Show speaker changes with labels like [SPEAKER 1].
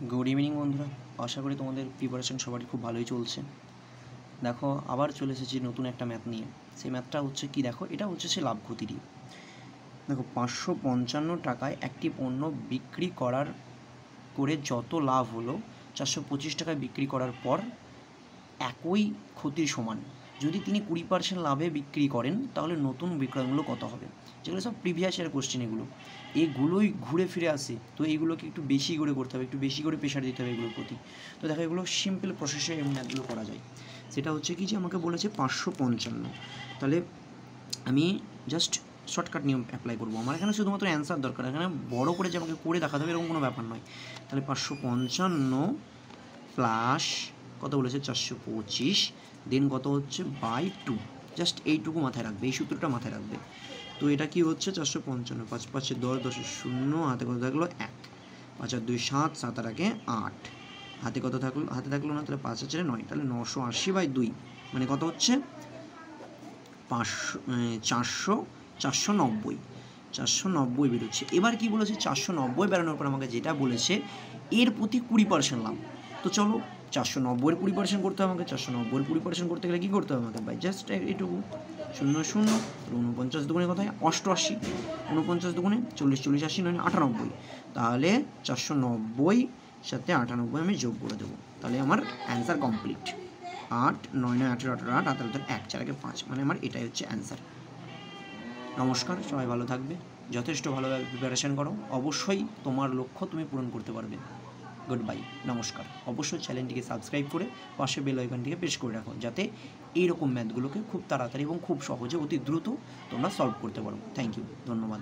[SPEAKER 1] Good evening বন্ধুরা, আশা করি তোমাদের প্রিপারেশন সবারই খুব ভালোই চলছে। দেখো, আবার চলে এসেছি নতুন একটা ম্যাথ নিয়ে। সেই ম্যাথটা হচ্ছে কি, দেখো এটা হচ্ছে সে লাভ ক্ষতি দিয়ে। দেখো, 555 টাকায় একটি পণ্য বিক্রি করে যত লাভ হলো 425 টাকায় বিক্রি করার পর একই ক্ষতির সমান। যদি তিনি 20% লাভে বিক্রি করেন তাহলে নতুন বিক্রয়মূল্য কত হবে? যেগুলো সব প্রিভিয়াস ইয়ার কোশ্চেন, এগুলোই ঘুরে ফিরে আসে। তো এইগুলোকে একটু বেশি করে করতে হবে, একটু বেশি করে প্রেশার দিতে হবে এগুলোর প্রতি। তো দেখো, এগুলো সিম্পল প্রসেসে এই ম্যাথগুলো করা যায়। সেটা হচ্ছে কি, যে আমাকে বলেছে 555, তাহলে আমি জাস্ট শর্টকাট নিয়ম অ্যাপ্লাই করবো। আমার এখানে শুধুমাত্র অ্যান্সার দরকার, এখানে বড় করে যে আমাকে করে দেখাতে হবে এরকম কোনো ব্যাপার নয়। তাহলে 555 প্লাস কত বলেছে 425, দেন কত হচ্ছে বাই 2। জাস্ট এইটুকু মাথায় রাখবে, এই সূত্রটা মাথায় রাখবে। তো এটা কি হচ্ছে 455, 5 5 10, 10 0, হাতে কত থাকলো 1, 5 আর 2 7, 7 আর 1 8, হাতে কত থাকলো, হাতে থাকলো না, তাহলে 5 আর 4 9, তাহলে 980/2 মানে কত হচ্ছে 490 বেরোচ্ছে। এবার কি বলেছে, 490 বেরোনোর পর আমাকে যেটা বলেছে এর প্রতি 20% লাভ। তো চলো 490-এর 20% করতে হবে আমাকে। 490-এর 20% করতে গেলে কী করতে হবে আমাকে? ভাই জাস্ট এটুকু 0 0, 49 দুগুণে কথায় 88, 49 দুগুণে 40, 40 80 9 98, তাহলে 490 সাথে 98 আমি যোগ করে দেবো, তাহলে আমার অ্যান্সার কমপ্লিট। 8 9 9 18 18 8 হাতের 1 4 আগে 5, মানে আমার এটাই হচ্ছে অ্যান্সার। নমস্কার, সবাই ভালো থাকবে, যথেষ্ট ভালোভাবে প্রিপারেশান করো, অবশ্যই তোমার লক্ষ্য তুমি পূরণ করতে পারবে। গুড বাই, নমস্কার। অবশ্যই চ্যানেলটিকে সাবস্ক্রাইব করে পাশে বেল আইকনটিকে প্রেস করে রাখো, যাতে এইরকম ম্যাথগুলোকে খুব তাড়াতাড়ি এবং খুব সহজে অতি দ্রুত তোমরা সলভ করতে পারো। থ্যাংক ইউ, ধন্যবাদ।